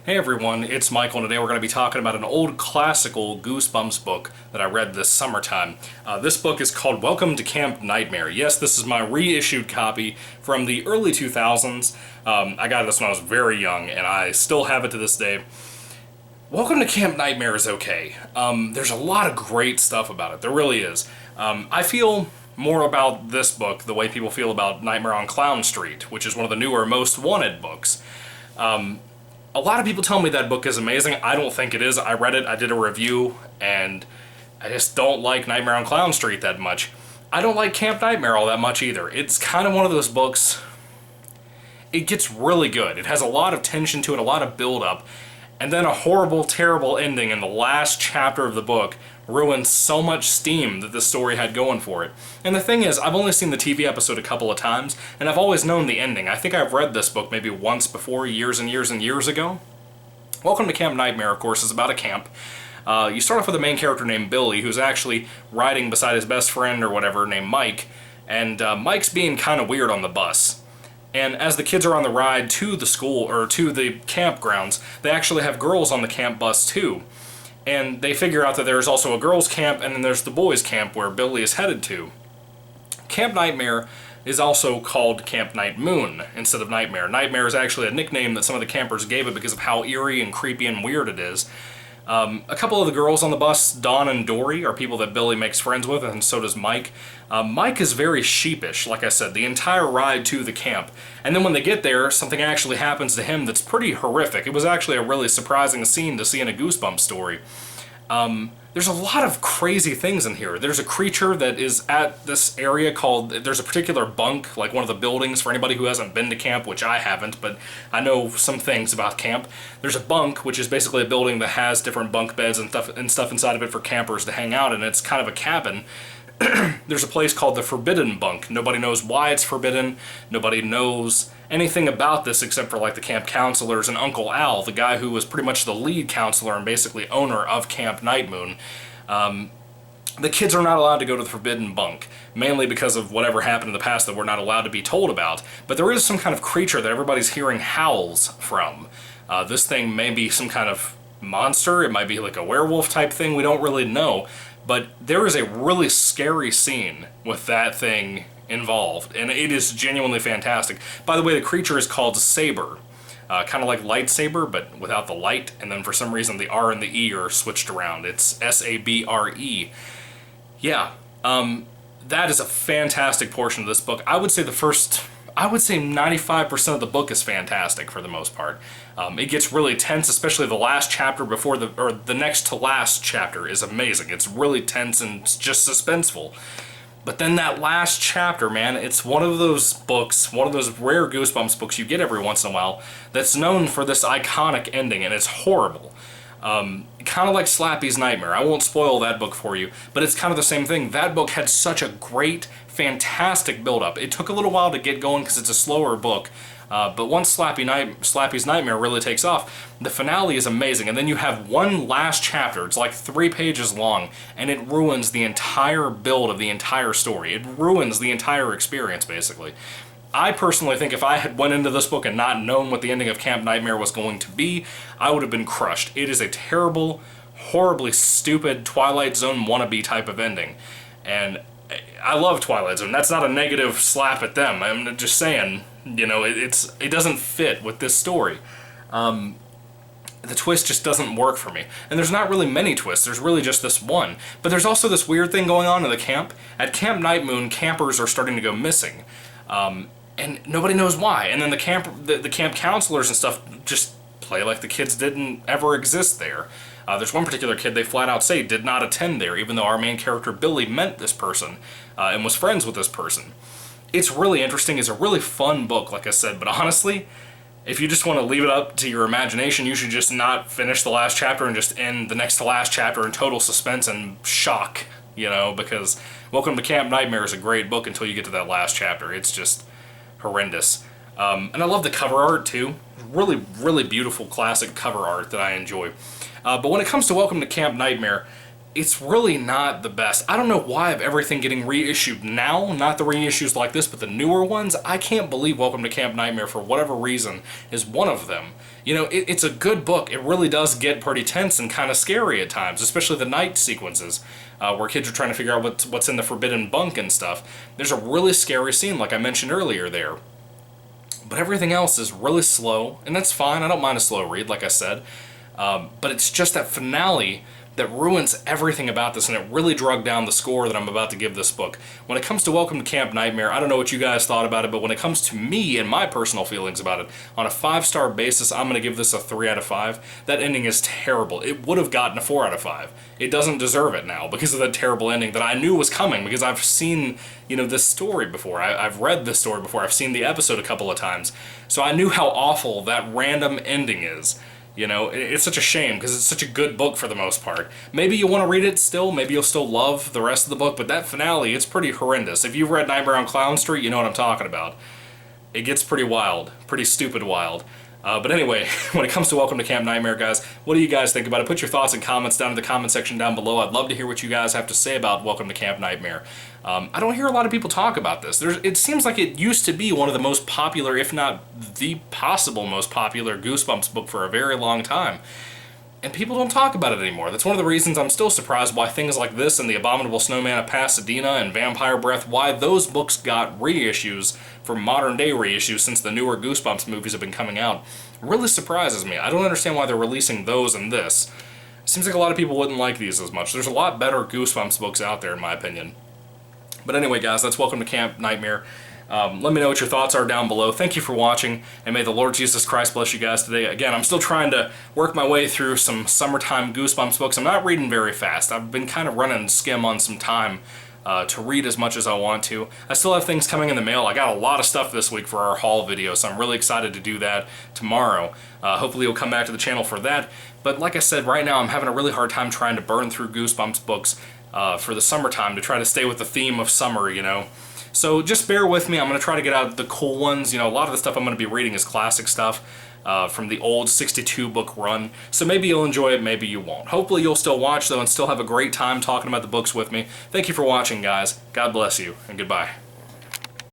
Hey everyone, it's Michael, and today we're going to be talking about an old classical Goosebumps book that I read this summertime. This book is called Welcome to Camp Nightmare. Yes, this is my reissued copy from the early 2000s. I got this when I was very young, and I still have it to this day. Welcome to Camp Nightmare is okay. There's a lot of great stuff about it. There really is. I feel more about this book the way people feel about Nightmare on Clown Street, which is one of the newer Most Wanted books. A lot of people tell me that book is amazing. I don't think it is. I read it, I did a review, and I just don't like Nightmare on Clown Street that much. I don't like Camp Nightmare all that much either. It's kind of one of those books, it gets really good. It has a lot of tension to it, a lot of build-up, and then a horrible, terrible ending in the last chapter of the book ruins so much steam that the story had going for it. And the thing is, I've only seen the TV episode a couple of times, and I've always known the ending. I think I've read this book maybe once before, years and years and years ago. Welcome to Camp Nightmare, of course, is about a camp. You start off with a main character named Billy, who's actually riding beside his best friend or whatever named Mike, and Mike's being kind of weird on the bus. And as the kids are on the ride to the school, or to the campgrounds, they actually have girls on the camp bus too. And they figure out that there's also a girls' camp, and then there's the boys' camp where Billy is headed to. Camp Nightmare is also called Camp Night Moon instead of Nightmare. Nightmare is actually a nickname that some of the campers gave it because of how eerie and creepy and weird it is. A couple of the girls on the bus, Dawn and Dory, are people that Billy makes friends with, and so does Mike. Mike is very sheepish, like I said, the entire ride to the camp. And then when they get there, something actually happens to him that's pretty horrific. It was actually a really surprising scene to see in a Goosebumps story. There's a lot of crazy things in here. There's a creature that is at this area called, there's a particular bunk, like one of the buildings for anybody who hasn't been to camp, which I haven't, but I know some things about camp. There's a bunk, which is basically a building that has different bunk beds and stuff inside of it for campers to hang out in. It's kind of a cabin. There's a place called the Forbidden Bunk. Nobody knows why it's forbidden. Nobody knows anything about this except for like the camp counselors and Uncle Al, the guy who was pretty much the lead counselor and basically owner of Camp Night Moon. The kids are not allowed to go to the Forbidden Bunk, mainly because of whatever happened in the past that we're not allowed to be told about. But there is some kind of creature that everybody's hearing howls from. This thing may be some kind of monster, it might be like a werewolf type thing, we don't really know. But there is a really scary scene with that thing involved, and it is genuinely fantastic. By the way, the creature is called Saber. Kind of like lightsaber, but without the light, and then for some reason the R and the E are switched around. It's S-A-B-R-E. Yeah, that is a fantastic portion of this book. I would say 95% of the book is fantastic for the most part. It gets really tense, especially the last chapter before the next to last chapter is amazing. It's really tense and just suspenseful. But then that last chapter, man, it's one of those books, one of those rare Goosebumps books you get every once in a while that's known for this iconic ending, and it's horrible. Kind of like Slappy's Nightmare. I won't spoil that book for you, but it's kind of the same thing. That book had such a great, fantastic build-up. It took a little while to get going because it's a slower book, but once Slappy's Nightmare really takes off, the finale is amazing, and then you have one last chapter. It's like 3 pages long, and it ruins the entire build of the entire story. It ruins the entire experience, basically. I personally think if I had went into this book and not known what the ending of Camp Nightmare was going to be, I would have been crushed. It is a terrible, horribly stupid Twilight Zone wannabe type of ending. And I love Twilight Zone. That's not a negative slap at them. I'm just saying, you know, it doesn't fit with this story. The twist just doesn't work for me. And there's not really many twists, there's really just this one. But there's also this weird thing going on in the camp. At Camp Night Moon, campers are starting to go missing. And nobody knows why. And then the camp counselors and stuff just play like the kids didn't ever exist there. There's one particular kid they flat out say did not attend there, even though our main character Billy met this person and was friends with this person. It's really interesting. It's a really fun book, like I said, but honestly, if you just want to leave it up to your imagination, you should just not finish the last chapter and just end the next to last chapter in total suspense and shock, you know, because Welcome to Camp Nightmare is a great book until you get to that last chapter. It's just horrendous. And I love the cover art too. Really, really beautiful classic cover art that I enjoy. But when it comes to Welcome to Camp Nightmare, it's really not the best. I don't know why of everything getting reissued now, not the reissues like this, but the newer ones, I can't believe Welcome to Camp Nightmare, for whatever reason, is one of them. You know, it's a good book. It really does get pretty tense and kind of scary at times, especially the night sequences, where kids are trying to figure out what's in the Forbidden Bunk and stuff. There's a really scary scene, like I mentioned earlier there. But everything else is really slow, and that's fine. I don't mind a slow read, like I said. But it's just that finale that ruins everything about this, and it really drug down the score that I'm about to give this book. When it comes to Welcome to Camp Nightmare, I don't know what you guys thought about it, but when it comes to me and my personal feelings about it, on a 5-star basis, I'm going to give this a 3 out of 5. That ending is terrible. It would have gotten a 4 out of 5. It doesn't deserve it now because of that terrible ending that I knew was coming, because I've seen, you know, this story before. I've read this story before. I've seen the episode a couple of times. So I knew how awful that random ending is. You know, it's such a shame because it's such a good book for the most part. Maybe you want to read it still, maybe you'll still love the rest of the book, but that finale, it's pretty horrendous. If you've read Nightmare on Clown Street, you know what I'm talking about. It gets pretty wild, pretty stupid wild. But anyway, when it comes to Welcome to Camp Nightmare, guys, what do you guys think about it? Put your thoughts and comments down in the comment section down below. I'd love to hear what you guys have to say about Welcome to Camp Nightmare. I don't hear a lot of people talk about this. It seems like it used to be one of the most popular, if not the possible most popular, Goosebumps book for a very long time. And people don't talk about it anymore. That's one of the reasons I'm still surprised why things like this and The Abominable Snowman of Pasadena and Vampire Breath, why those books got reissues for modern day reissues since the newer Goosebumps movies have been coming out. It really surprises me. I don't understand why they're releasing those and this. It seems like a lot of people wouldn't like these as much. There's a lot better Goosebumps books out there in my opinion. But anyway, guys, that's Welcome to Camp Nightmare. Let me know what your thoughts are down below. Thank you for watching, and may the Lord Jesus Christ bless you guys today. Again, I'm still trying to work my way through some summertime Goosebumps books. I'm not reading very fast. I've been kind of running skim on some time to read as much as I want to. I still have things coming in the mail. I got a lot of stuff this week for our haul video, so I'm really excited to do that tomorrow. Hopefully you'll come back to the channel for that. But like I said, right now I'm having a really hard time trying to burn through Goosebumps books for the summertime to try to stay with the theme of summer, you know. So just bear with me. I'm going to try to get out the cool ones. You know, a lot of the stuff I'm going to be reading is classic stuff from the old 62 book run. So maybe you'll enjoy it, maybe you won't. Hopefully you'll still watch though and still have a great time talking about the books with me. Thank you for watching, guys. God bless you, and goodbye.